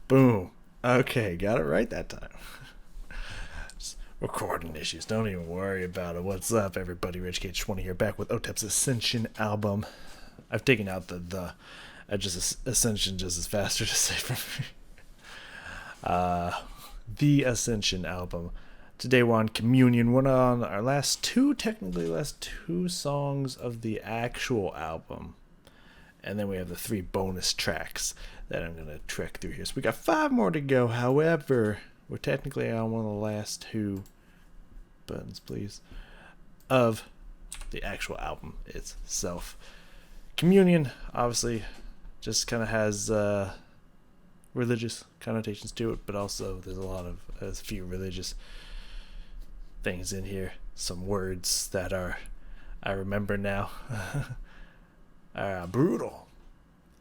Boom. Okay, got it right that time. Recording issues. Don't even worry about it. What's up, everybody? Rich Cage 20 here, back with Otep's Ascension album. I've taken out the just Ascension just as faster to say for me. The Ascension album. Today we're on Communion. We're on our last two songs of the actual album. And then we have the 3 bonus tracks that I'm going to trek through here. So we got 5 more to go. However, we're technically on one of the last 2 buttons, please, of the actual album itself. Communion, obviously, just kind of has religious connotations to it, but also there's a few religious things in here. Some words that I remember now. Brutal.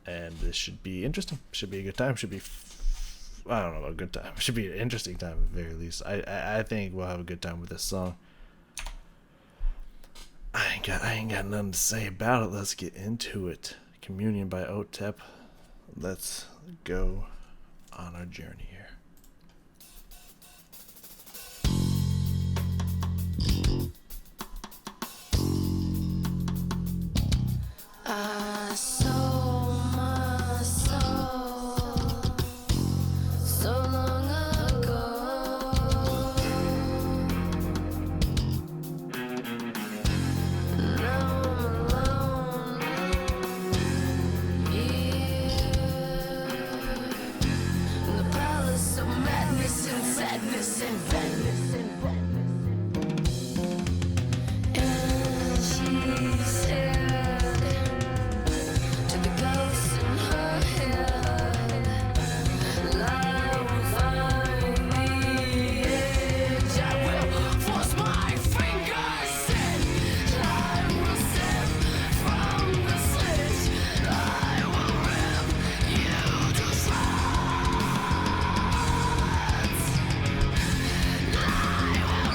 And this should be interesting. Should be a good time. I don't know about a good time. Should be an interesting time at the very least. I think we'll have a good time with this song. I ain't got nothing to say about it. Let's get into it. Communion by Otep. Let's go on our journey here. I sold my soul so long ago. Now I'm alone here in the palace of madness and sadness and madness and madness. And she said to the ghosts in her head, I will find the edge. I will force my fingers in. I will step from the slit. I will rip you to shreds. I will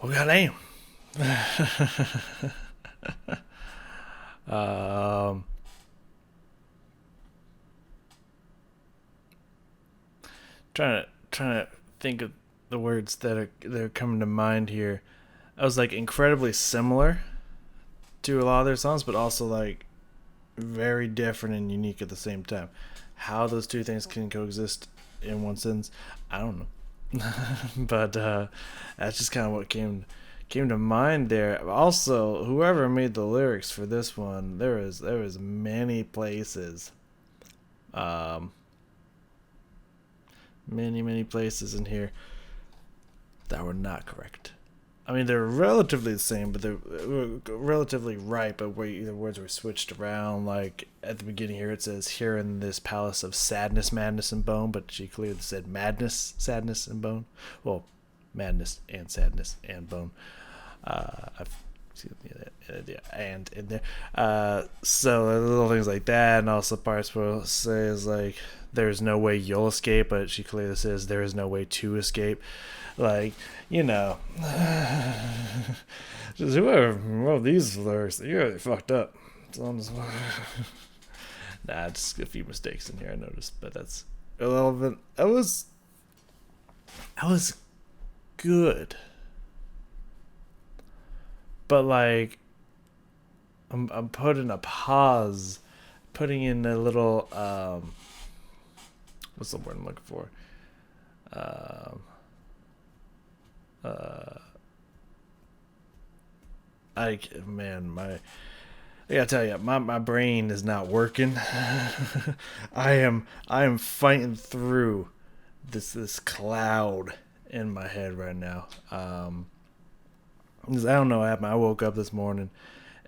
Oh goddamn. um, trying to think of the words that are coming to mind here. I was like incredibly similar to a lot of their songs, but also like very different and unique at the same time. How those two things can coexist in one sentence, I don't know. But that's just kind of what came to mind there. Also, whoever made the lyrics for this one, there was many places, um, many places in here that were not correct. I mean, they're relatively the same, but they're relatively right. But where the words were switched around, like at the beginning here, it says, "Here in this palace of sadness, madness, and bone," but she clearly said madness, sadness, and bone. Well, madness and sadness and bone. I've seen the and in there. So little things like that, and also parts where it says like, "There's no way you'll escape," but she clearly says, "There is no way to escape." Like, you know, just whoever wrote these lyrics, you're really fucked up. Nah, just a few mistakes in here I noticed, but that's irrelevant. I was good, but like, I'm putting a pause, putting in a little what's the word I'm looking for? I gotta tell you, my brain is not working. I am fighting through this cloud in my head right now. 'Cause I don't know what happened. I woke up this morning,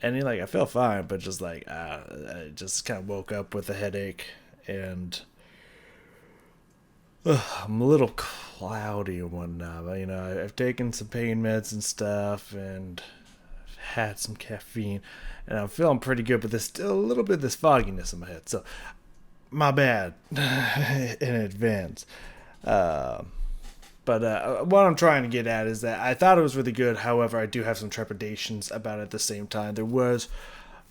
and I felt fine, but just like I just kind of woke up with a headache, and I'm a little cloudy and whatnot. But, I've taken some pain meds and stuff, and I've had some caffeine, and I'm feeling pretty good. But there's still a little bit of this fogginess in my head, so my bad in advance. But what I'm trying to get at is that I thought it was really good. However, I do have some trepidations about it at the same time. There was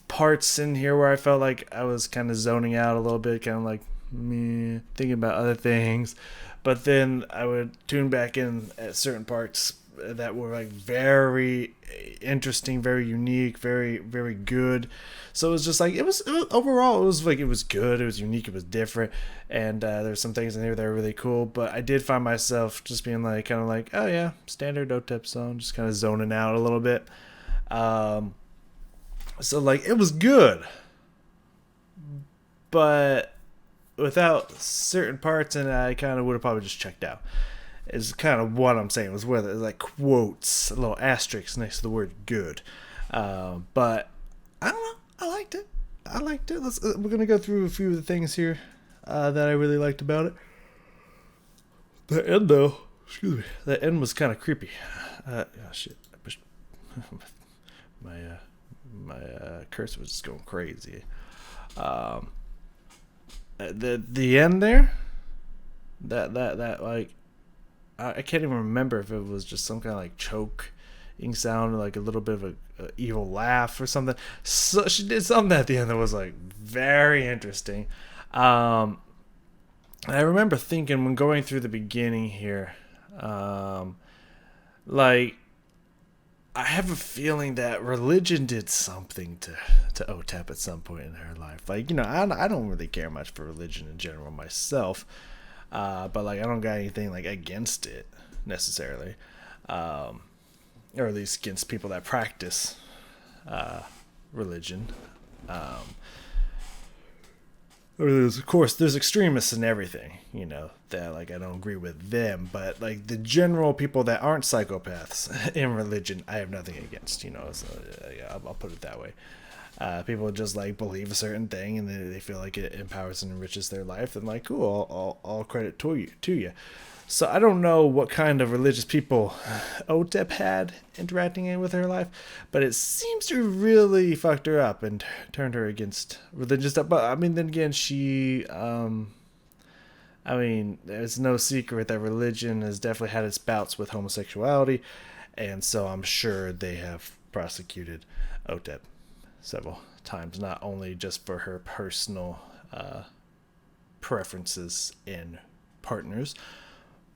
parts in here where I felt like I was kind of zoning out a little bit, kind of like me thinking about other things. But then I would tune back in at certain parts that were like very interesting, very unique, very very good. So it was just like it was overall it was good, it was unique, it was different, and there's some things in here that are really cool. But I did find myself just being like kind of like, oh yeah, standard Otep song, just kind of zoning out a little bit. So like it was good, but without certain parts in it, I kind of would have probably just checked out. Is kind of what I'm saying. Was where there's like quotes, a little asterisk next to the word good. But I don't know. I liked it. We're gonna go through a few of the things here that I really liked about it. The end, though, excuse me. The end was kind of creepy. Oh shit! I pushed my cursor was just going crazy. The end there. That like. I can't even remember if it was just some kind of like choking sound or like a little bit of a evil laugh or something. So she did something at the end that was like very interesting. I remember thinking when going through the beginning here, like I have a feeling that religion did something to Otep at some point in her life. Like, I don't really care much for religion in general myself. But like I don't got anything like against it necessarily, or at least against people that practice religion. Of course, there's extremists in everything, that like I don't agree with them, but like the general people that aren't psychopaths in religion, I have nothing against. So yeah, I'll put it that way. People just like believe a certain thing and they feel like it empowers and enriches their life, and like cool, all credit to you. So I don't know what kind of religious people Otep had interacting with her life, but it seems to really fucked her up and turned her against religious stuff. But I mean, then again, she there's no secret that religion has definitely had its bouts with homosexuality, and so I'm sure they have prosecuted Otep several times, not only just for her personal preferences in partners,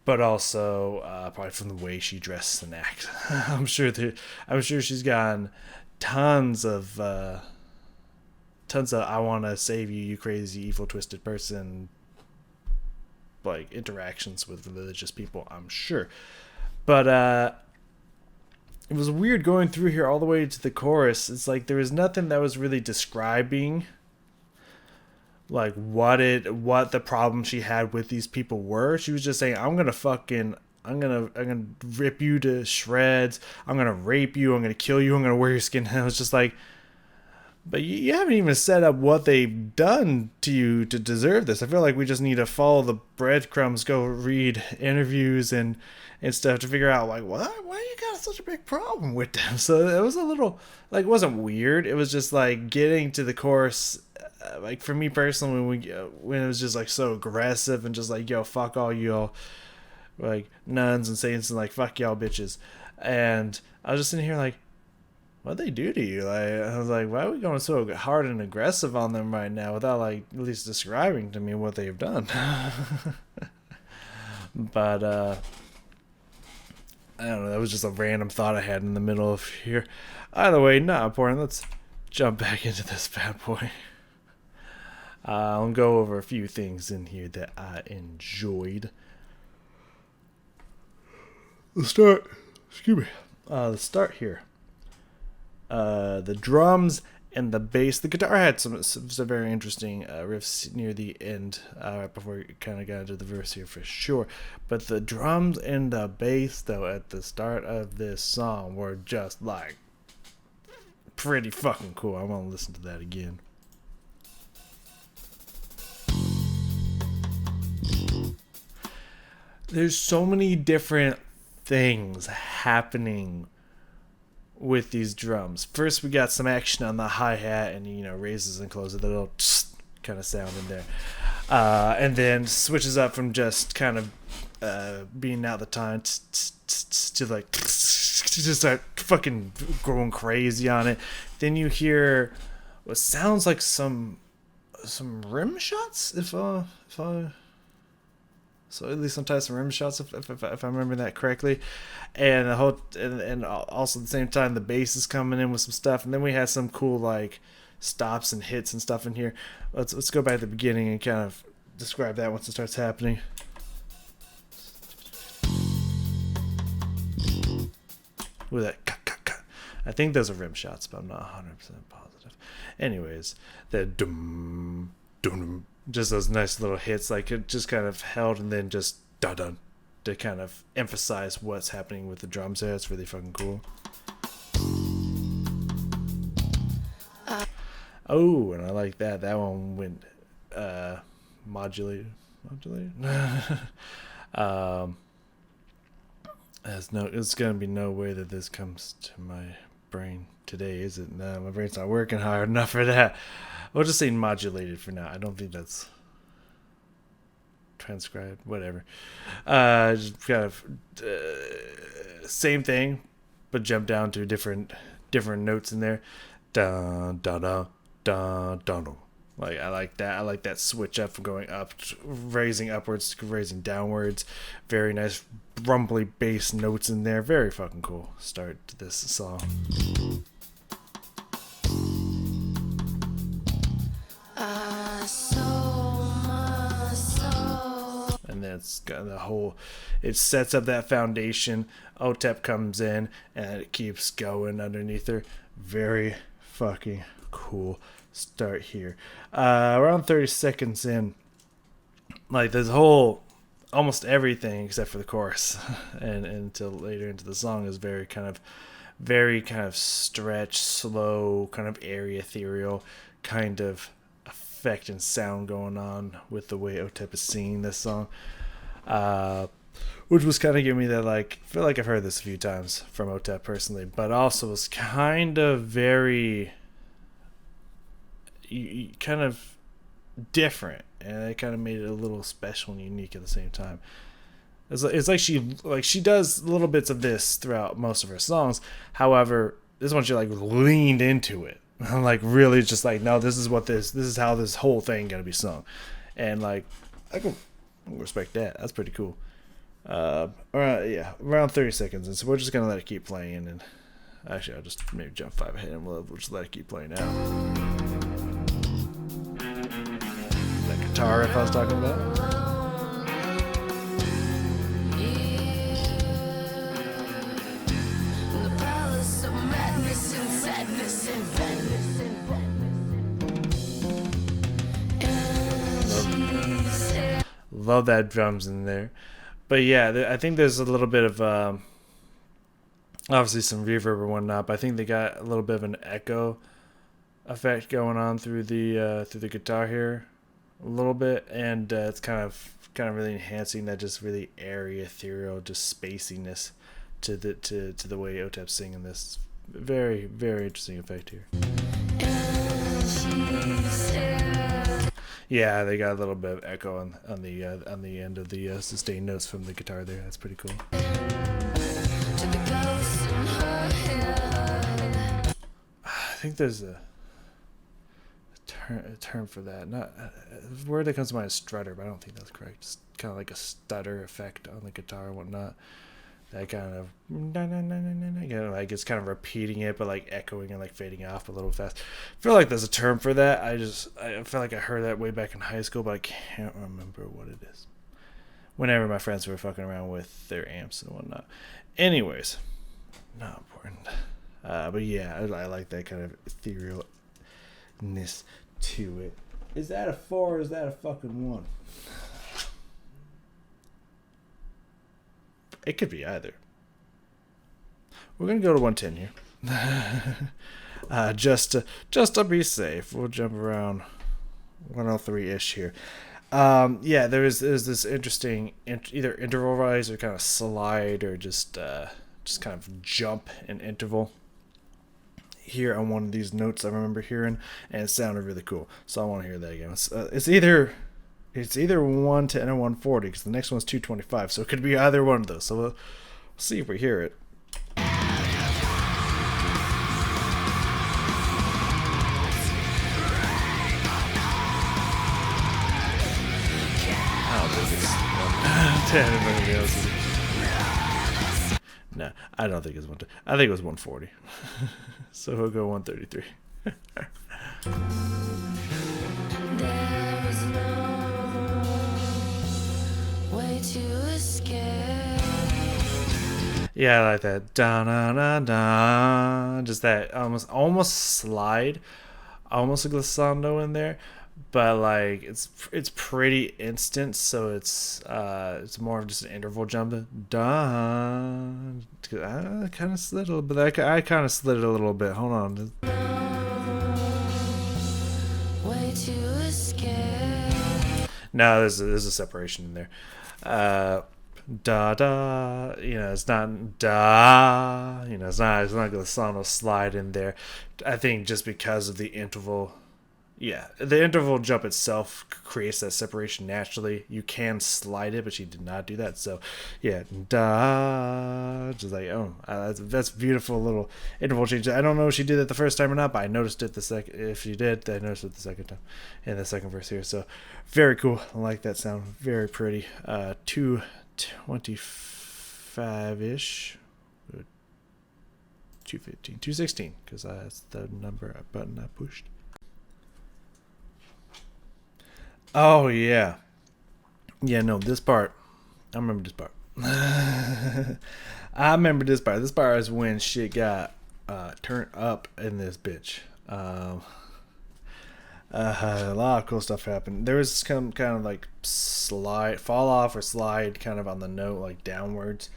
but also probably from the way she dresses and acts. I'm sure she's gotten tons of "I want to save you, you crazy, evil, twisted person" like interactions with religious people. I'm sure, but it was weird going through here all the way to the chorus. It's like there was nothing that was really describing like what the problem she had with these people were. She was just saying, I'm gonna rip you to shreds, I'm gonna rape you, I'm gonna kill you, I'm gonna wear your skin. And I was just like, but you haven't even set up what they've done to you to deserve this. I feel like we just need to follow the breadcrumbs, go read interviews and stuff to figure out like why you got such a big problem with them. So it was a little like, it wasn't weird. It was just like getting to the chorus. Like for me personally, when it was just like so aggressive and just like, yo, fuck all y'all like nuns and saints and like fuck y'all bitches, and I was just sitting here like, what'd they do to you? Like, I was like, why are we going so hard and aggressive on them right now without like at least describing to me what they've done? But I don't know, that was just a random thought I had in the middle of here. Either way, not important. Let's jump back into this bad boy. I'll go over a few things in here that I enjoyed. The start here. The drums and the bass. The guitar had some very interesting riffs near the end, right before we kind of got into the verse here for sure. But the drums and the bass, though, at the start of this song were just like pretty fucking cool. I want to listen to that again. There's so many different things happening with these drums. First, we got some action on the hi-hat and, raises and closes the little kind of sound in there. And then switches up from just kind of being out the time to like to start fucking going crazy on it. Then you hear what sounds like some rim shots, so at least sometimes some rim shots, if I remember that correctly, and and also at the same time the bass is coming in with some stuff, and then we had some cool like stops and hits and stuff in here. Let's go back to the beginning and kind of describe that once it starts happening. With that, I think those are rim shots, but I'm not 100% positive. Anyways, the dum dum. Just those nice little hits, like it just kind of held and then just dun to kind of emphasize what's happening with the drums there. It's really fucking cool. Oh, and I like that. That one went modulated. It's gonna be no way that this comes to my brain today, is it? No, my brain's not working hard enough for that. We'll just say modulated for now. I don't think that's transcribed. Whatever. Just kind of same thing, but jump down to different notes in there. Dun dun dun dun dun. Like I like that. I like that switch up from going up, raising upwards to raising downwards. Very nice rumbly bass notes in there. Very fucking cool start to this song. And then it's got it sets up that foundation. Otep comes in and it keeps going underneath her. Very fucking cool start here. Around 30 seconds in, like this whole, almost everything except for the chorus and until later into the song is very kind of stretched, slow, kind of airy, ethereal kind of effect and sound going on with the way Otep is singing this song, which was kind of giving me that, like, I feel like I've heard this a few times from Otep personally, but also was kind of very kind of different, and it kind of made it a little special and unique at the same time. It's like she does little bits of this throughout most of her songs. However, this one she like leaned into it, like really just like, no, this is how this whole thing gonna be sung, and like I can respect that. That's pretty cool. Around 30 seconds, and so we're just gonna let it keep playing. And actually, I'll just maybe jump 5 ahead, and we'll just let it keep playing out. That guitar riff I was talking about. The palace of madness and sadness and madness and sadness. Love that drums in there. But yeah, I think there's a little bit of obviously some reverb or whatnot, but I think they got a little bit of an echo effect going on through the guitar here a little bit, and it's kind of really enhancing that just really airy, ethereal, just spaciness to the way Otep's singing this. Very, very interesting effect here. Yeah, they got a little bit of echo on the end of the sustained notes from the guitar there. That's pretty cool. I think there's a term for that. Not a word that comes to mind is strutter, but I don't think that's correct. It's kind of like a stutter effect on the guitar and whatnot. That kind of like it's kind of repeating it, but like echoing and like fading off a little fast. I feel like there's a term for that. I feel like I heard that way back in high school, but I can't remember what it is. Whenever my friends were fucking around with their amps and whatnot. Anyways, not important. But yeah, I like that kind of etherealness to it. Is that a 4 or is that a fucking 1? It could be either. We're gonna go to 110 here. Just to be safe, we'll jump around 103-ish here. Yeah, there's this interesting either interval rise or kind of slide or just kind of jump in interval here on one of these notes I remember hearing, and it sounded really cool. So I want to hear that again. It's either 110 or 140 because the next one's 225, so it could be either one of those. So we'll see if we hear it. I don't think it's 110 or anything else. No, I don't think it's 110. I think it was 140. So we'll go 133. There's no way to escape. Yeah, I like that. Da da da da. Just that almost slide, almost a glissando in there, but like it's pretty instant. So it's more of just an interval jump. Da. I kind of slid a little bit. I kind of slid it a little bit. Hold on. Way to escape. No, there's a separation in there. Da da, it's not da, it's not glissando slide in there. I think just because of the interval, the interval jump itself creates that separation naturally. You can slide it, but she did not do that. So yeah, da, just like that's beautiful little interval change. I don't know if she did it the first time or not, but I noticed it the second. If she did, I noticed it the second time in the second verse here. So very cool. I like that sound. Very pretty. 225-ish, 215, 216, because that's the button I pushed. Oh yeah, no, this part, I remember this part. I remember this part. This part is when shit got turned up in this bitch. A lot of cool stuff happened. There was some kind of like fall off or slide kind of on the note, like downwards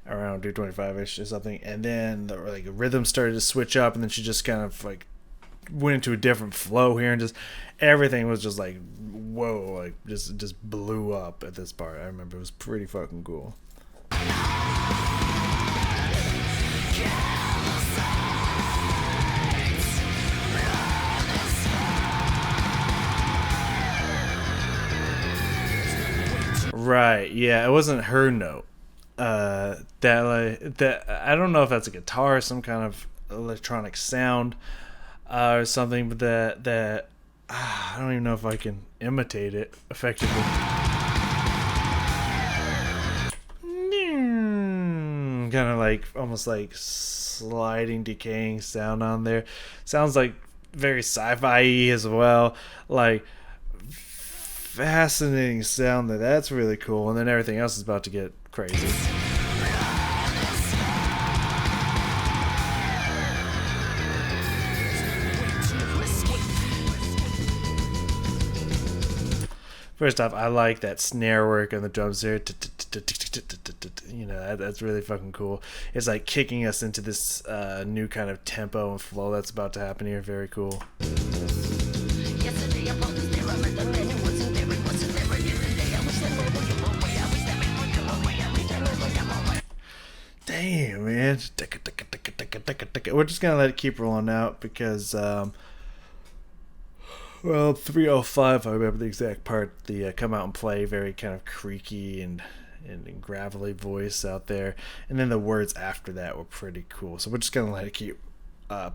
around 225-ish or something, and then the like rhythm started to switch up, and then she just kind of like went into a different flow here, and just everything was just like whoa, like just blew up at this part. I remember it was pretty fucking cool. Right. Yeah, it wasn't her note. That like that I don't know if that's a guitar or some kind of electronic sound or something, but I don't even know if I can imitate it effectively. Kind of like almost like sliding, decaying sound on there. Sounds like very sci-fi as well. Like fascinating sound there. That's really cool. And then everything else is about to get crazy. First off, I like that snare work on the drums there. You know, that's really fucking cool. It's like kicking us into this new kind of tempo and flow that's about to happen here. Very cool. Damn, man. We're just gonna let it keep rolling out because, well, 305, I remember the exact part. The come out and play, very kind of creaky and gravelly voice out there. And then the words after that were pretty cool. So we're just gonna let it keep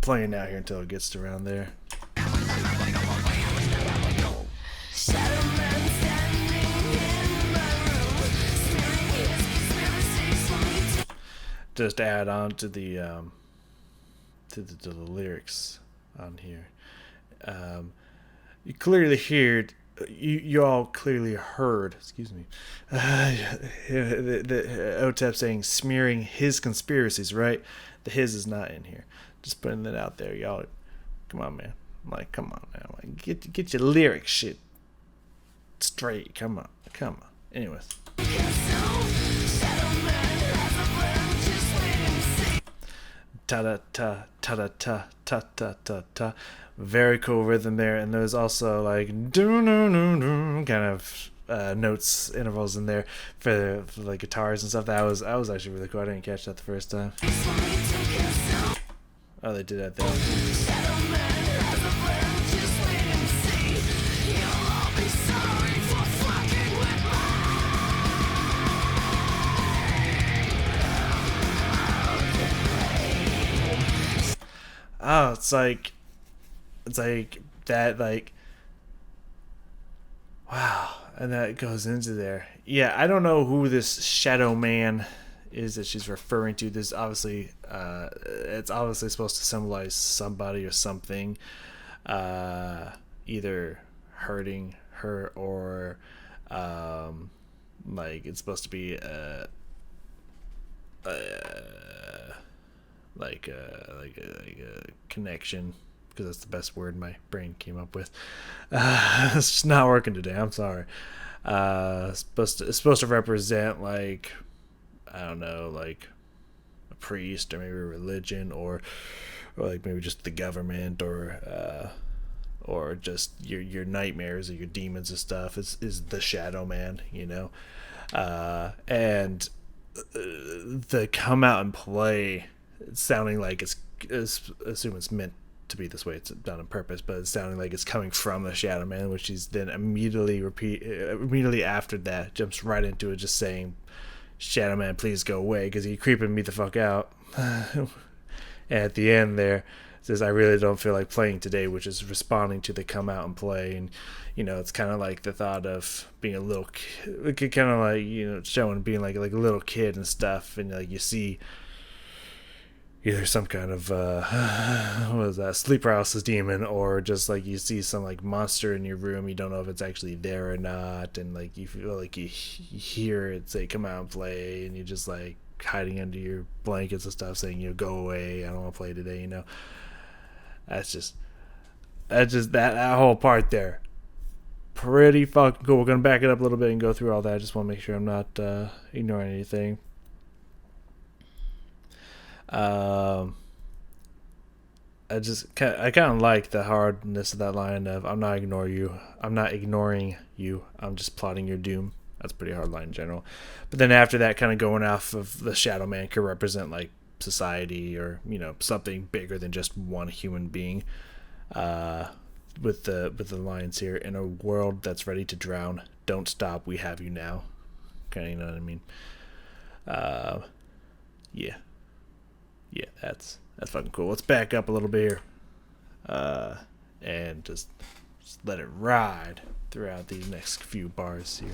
playing out here until it gets to around there. Just to add on to the lyrics on here. You clearly heard, you all clearly heard, excuse me, the Otep saying smearing his conspiracies, right? The his is not in here. Just putting that out there, y'all. Come on, man. Like, come on, man. Like, get your lyric shit straight. Come on. Anyways. Ta da ta ta da ta ta ta ta ta. Very cool rhythm there, and there's also like kind of notes intervals in there for like guitars and stuff. That was actually really cool. I didn't catch that the first time. Oh, they did that there. Oh, it's like that, like, wow, and that goes into there. Yeah, I don't know who this shadow man is that she's referring to. This obviously, it's obviously supposed to symbolize somebody or something, either hurting her or, like it's supposed to be like a connection, because that's the best word my brain came up with. It's just not working today. I'm sorry. It's supposed to represent, like, I don't know, like a priest or maybe a religion or like maybe just the government or just your nightmares or your demons and stuff is the shadow man, you know. And the come out and play, it's sounding like it's assume it's meant to be this way. It's done on purpose, but it's sounding like it's coming from the Shadow Man, which he's then immediately after that jumps right into it, just saying, "Shadow Man, please go away," because he creeping me the fuck out. And at the end there, says, "I really don't feel like playing today," which is responding to the come out and play. And you know, it's kind of like the thought of being a little, kind of like, you know, showing being like a little kid and stuff, and like you see either some kind of what is that, sleep paralysis demon, or just like you see some like monster in your room, you don't know if it's actually there or not, and like you feel like you hear it say come out and play, and you're just like hiding under your blankets and stuff saying, you know, go away, I don't want to play today, you know. That's just that whole part there, pretty fucking cool. We're gonna back it up a little bit and go through all that. I just want to make sure I'm not ignoring anything. I kind of like the hardness of that line of I'm not ignoring you, I'm just plotting your doom. That's a pretty hard line in general. But then after that, kind of going off of the Shadow Man could represent like society, or, you know, something bigger than just one human being. With the lines here, in a world that's ready to drown, don't stop, we have you now. kind of, you know what I mean? Yeah, that's fucking cool. Let's back up a little bit here, and just let it ride throughout these next few bars here.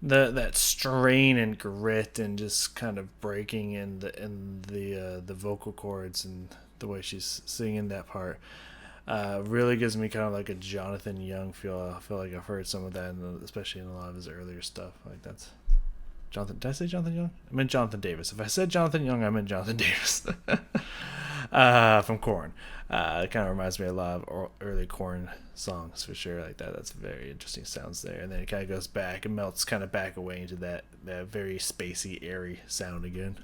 That strain and grit and just kind of breaking in the vocal cords and the way she's singing that part really gives me kind of like a Jonathan Young feel. I feel like I've heard some of that, especially in a lot of his earlier stuff. Like that's Jonathan. Did I say Jonathan Young? I meant Jonathan Davis. If I said Jonathan Young, I meant Jonathan Davis. From Korn. It kind of reminds me a lot of early Korn songs for sure. Like that. That's very interesting sounds there. And then it kind of goes back and melts kind of back away into that very spacey, airy sound again.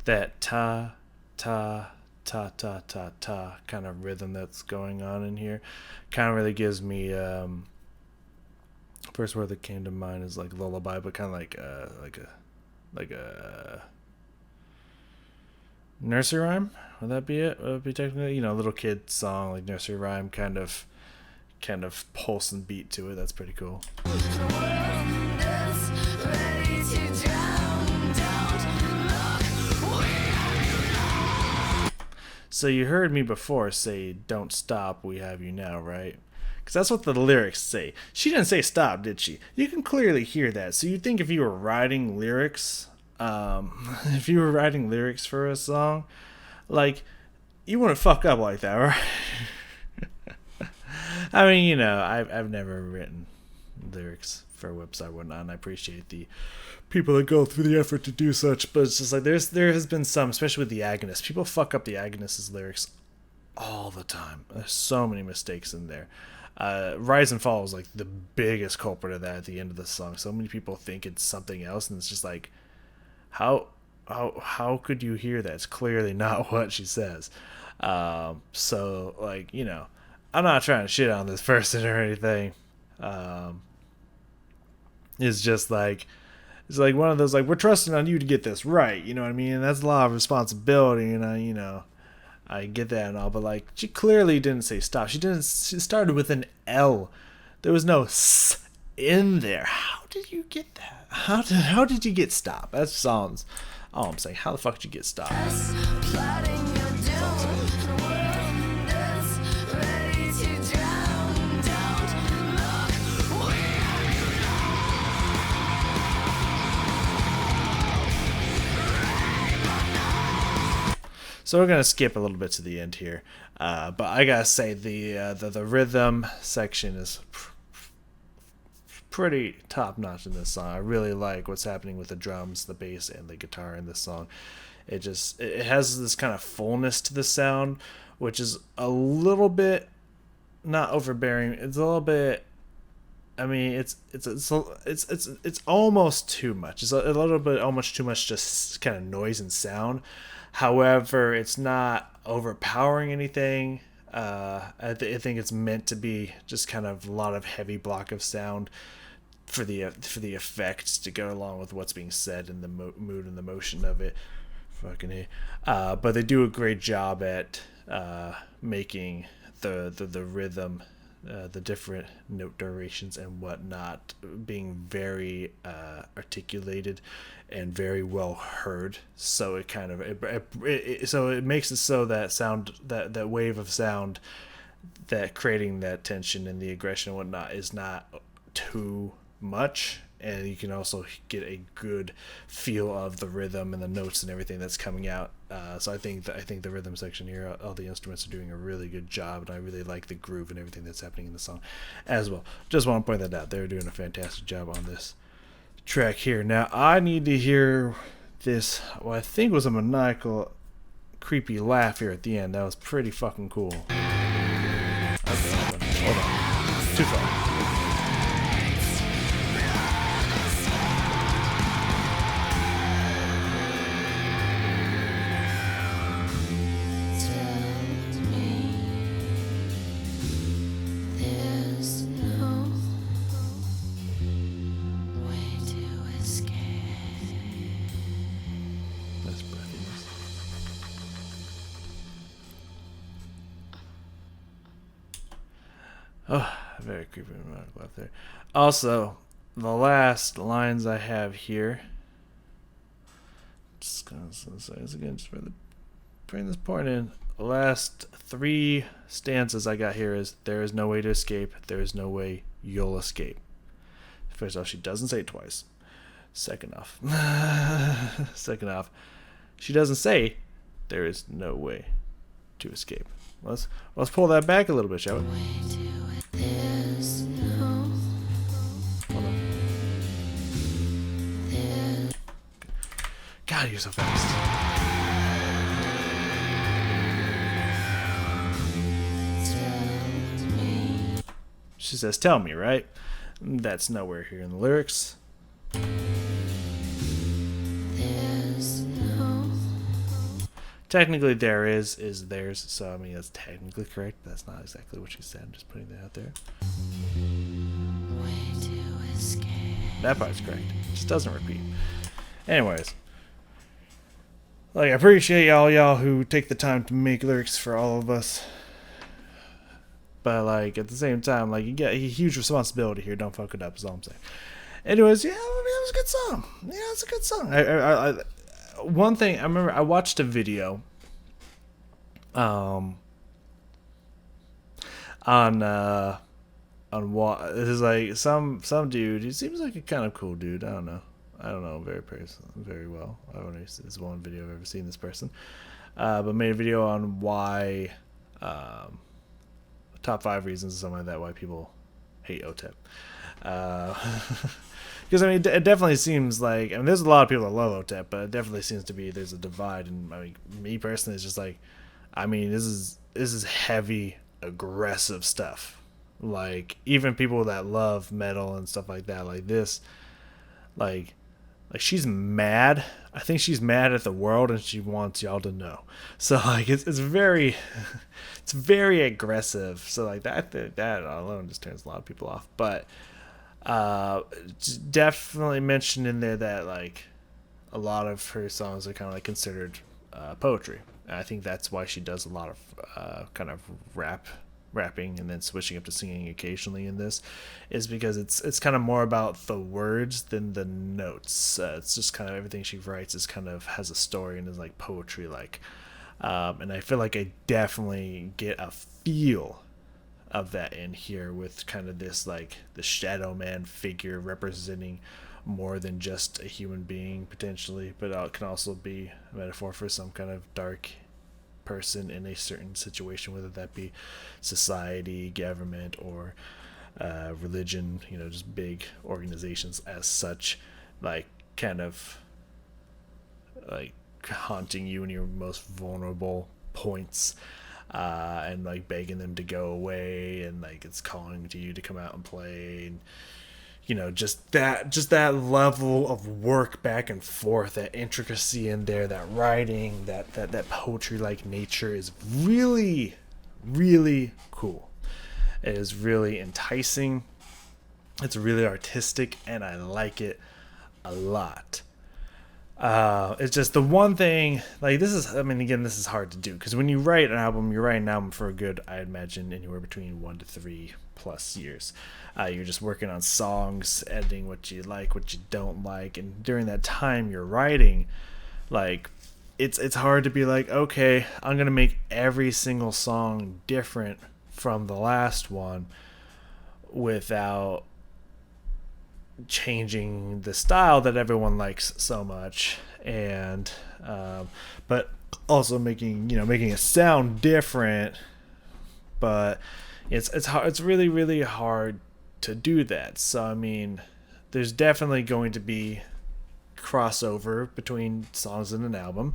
That ta ta ta ta ta ta kind of rhythm that's going on in here kind of really gives me first word that came to mind is like lullaby, but kind of like a nursery rhyme. Would that be it? Would it be technically, you know, little kid song like nursery rhyme kind of pulse and beat to it. That's pretty cool. So you heard me before say, "Don't stop, we have you now," right? Because that's what the lyrics say. She didn't say stop, did she? You can clearly hear that. So you'd think if you were writing lyrics, if you were writing lyrics for a song, like, you wouldn't fuck up like that, right? I mean, you know, I've never written lyrics for a website or whatnot, and I appreciate the people that go through the effort to do such, but it's just like there has been some, especially with the Agnes, people fuck up the Agnes's lyrics all the time. There's so many mistakes in there. Rise and Fall is like the biggest culprit of that at the end of the song. So many people think it's something else, and it's just like, how could you hear that? It's clearly not what she says. So like, you know, I'm not trying to shit on this person or anything. It's just like, it's like one of those, like, we're trusting on you to get this right, you know what I mean? And that's a lot of responsibility, and I get that and all, but like, she clearly didn't say stop. She started with an L. There was no S in there. How did you get that? How did you get stop? That sounds all I'm saying. How the fuck did you get stop? So we're gonna skip a little bit to the end here, but I gotta say the rhythm section is pretty top notch in this song. I really like what's happening with the drums, the bass, and the guitar in this song. It has this kind of fullness to the sound, which is a little bit not overbearing. It's a little bit. I mean, it's almost too much. It's a little bit almost too much, just kind of noise and sound. However, it's not overpowering anything. I think it's meant to be just kind of a lot of heavy block of sound for the effects to go along with what's being said and the mood and the motion of it. Fucking A. But they do a great job at making the rhythm, the different note durations and whatnot, being very articulated and very well heard. So it kind of it makes it so that sound, that wave of sound, that creating that tension and the aggression and whatnot is not too much, and you can also get a good feel of the rhythm and the notes and everything that's coming out. So I think the rhythm section here, all the instruments are doing a really good job, and I really like the groove and everything that's happening in the song as well. Just want to point that out. They're doing a fantastic job on this track here. Now I need to hear this, what I think was a maniacal, creepy laugh here at the end. That was pretty fucking cool. Okay. Hold on. Too far. There's no way to escape. That's breathiness. Oh, very creepy remark left there. Also, the last lines I have here. Just gonna say this again, just for bring this point in. The last 3 stanzas I got here is there is no way to escape. There is no way you'll escape. First off, she doesn't say it twice. Second off, she doesn't say there is no way to escape. Let's pull that back a little bit, shall we? There's no Hold on. God, you're so fast. She says, "Tell me," right? That's nowhere here in the lyrics. there's no Technically, there is theirs, so I mean that's technically correct. But that's not exactly what she said. I'm just putting that out there. way to escape. That part's correct. It just doesn't repeat. Anyways, like I appreciate y'all who take the time to make lyrics for all of us. But like at the same time, like you get a huge responsibility here. Don't fuck it up. Is all I'm saying. Anyways, yeah, I mean, it was a good song. Yeah, it's a good song. One thing I remember, I watched a video, on what this is like some dude. He seems like a kind of cool dude. I don't know very well. I don't know if this is one video I've ever seen this person, but made a video on why top 5 reasons or something like that why people hate Otep. Because I mean, it definitely seems like, I mean, there's a lot of people that love Otep, but it definitely seems to be there's a divide. And I mean, me personally, it's just like, I mean, this is heavy, aggressive stuff. Like even people that love metal and stuff like that, like this, like she's mad. I think she's mad at the world, and she wants y'all to know. So like it's very, it's very aggressive. So like that alone just turns a lot of people off. But definitely mentioned in there that like a lot of her songs are kind of like considered poetry. And I think that's why she does a lot of kind of rapping and then switching up to singing occasionally in this, is because it's kind of more about the words than the notes. It's just kind of everything she writes is kind of has a story and is like poetry like, and I feel like I definitely get a feel of that in here with kind of this like the shadow man figure representing more than just a human being potentially, but it can also be a metaphor for some kind of dark person in a certain situation, whether that be society, government, or religion, you know, just big organizations as such, like kind of like haunting you in your most vulnerable points, and like begging them to go away, and like it's calling to you to come out and play, and you know, just that level of work back and forth, that intricacy in there, that writing, that poetry like nature is really, really cool. It is really enticing. It's really artistic, and I like it a lot. It's just the one thing, like this is, I mean, again, this is hard to do because when you write an album, you're writing an album for a good, I imagine, anywhere between 1 to 3 plus years. You're just working on songs, editing what you like, what you don't like, and during that time you're writing, like it's hard to be like, okay, I'm gonna make every single song different from the last one without changing the style that everyone likes so much, and but also making it sound different. But it's hard, it's really, really hard to do that. So I mean, there's definitely going to be crossover between songs in an album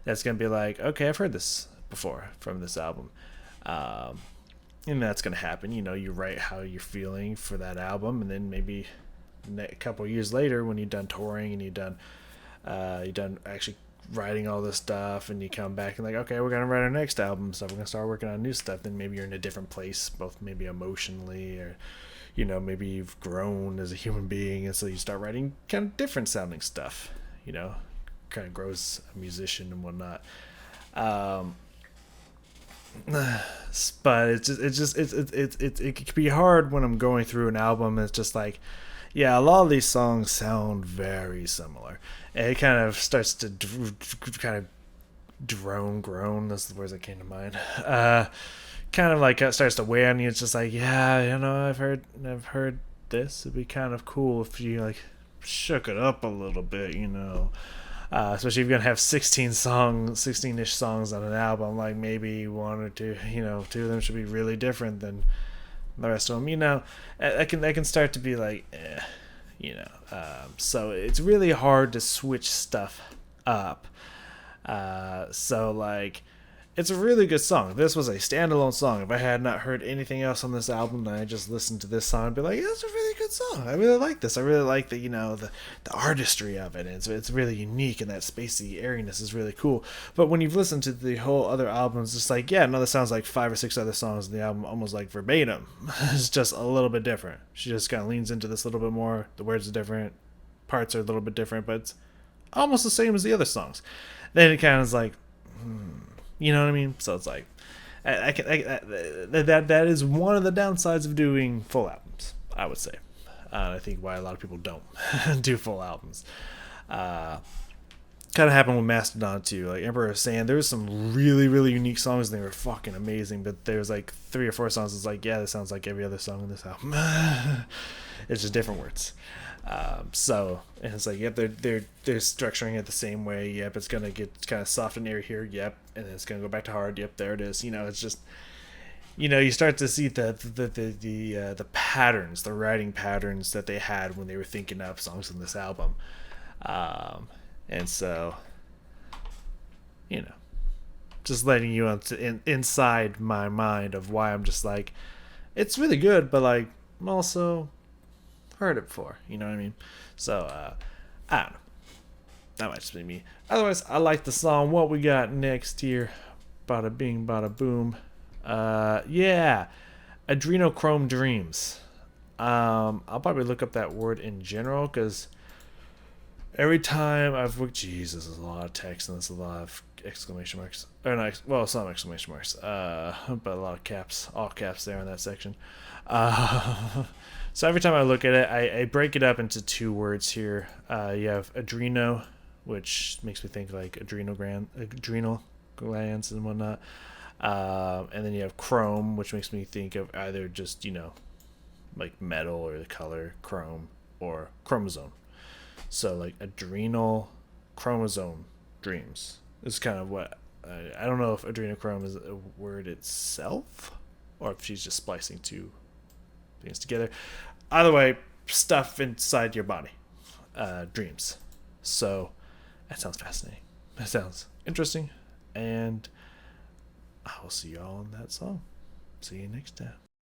that's going to be like, okay, I've heard this before from this album, and and that's gonna happen. You know, you write how you're feeling for that album, and then maybe a couple of years later, when you're done touring and you're done actually writing all this stuff, and you come back and like, okay, we're gonna write our next album, so we're gonna start working on new stuff. Then maybe you're in a different place, both maybe emotionally, or you know, maybe you've grown as a human being, and so you start writing kind of different sounding stuff. You know, kind of grows a musician and whatnot. Um, but it can be hard when I'm going through an album. It's just like, yeah, a lot of these songs sound very similar, and it kind of starts to kind of groan. That's the words that came to mind. Kind of like it starts to weigh on you. It's just like, yeah, you know, I've heard this. It'd be kind of cool if you like shook it up a little bit, you know. Especially if you're gonna have 16-ish songs on an album, like maybe one or two, you know, two of them should be really different than the rest of them. You know, I can start to be like, you know. So it's really hard to switch stuff up. So like, it's a really good song. If this was a standalone song, if I had not heard anything else on this album, then I just listened to this song and be like, yeah, it's a really good song. I really like this. I really like the, you know, the artistry of it. It's really unique, and that spacey airiness is really cool. But when you've listened to the whole other albums, it's like, yeah, no, that sounds like 5 or 6 other songs in the album, almost like verbatim. It's just a little bit different. She just kind of leans into this a little bit more. The words are different. Parts are a little bit different, but it's almost the same as the other songs. Then it kind of is like, you know what I mean? So it's like, that is one of the downsides of doing full albums, I would say. I think why a lot of people don't do full albums. Kind of happened with Mastodon too. Like Emperor of Sand, there was some really, really unique songs, and they were fucking amazing. But there was like 3 or 4 songs. It's like, yeah, this sounds like every other song in this album. It's just different words. So, and it's like, yep, they're structuring it the same way. Yep, it's gonna get kind of soft and airy here. Yep, and then it's gonna go back to hard. Yep, there it is. You know, it's just, you know, you start to see the patterns, the writing patterns that they had when they were thinking up songs in this album. And so, you know, just letting you inside my mind of why I'm just like, it's really good, but like, I'm also heard it before, you know what I mean? So I don't know, that might just be me. Otherwise, I like the song. What we got next here? Bada bing bada boom. Yeah, Adrenochrome Dreams. I'll probably look up that word in general, because every time I've looked, Jesus, there's a lot of text, and there's a lot of exclamation marks, or not, well, some exclamation marks, but a lot of caps, all caps there in that section. So every time I look at it, I break it up into 2 words here. You have adreno, which makes me think like adrenal glands and whatnot. And then you have chrome, which makes me think of either just, you know, like metal or the color chrome, or chromosome. So like adrenal chromosome dreams is kind of what I don't know if adrenochrome is a word itself, or if she's just splicing 2 things together. Either way, stuff inside your body, dreams. So that sounds fascinating. That sounds interesting, and I will see you all in that song. See you next time.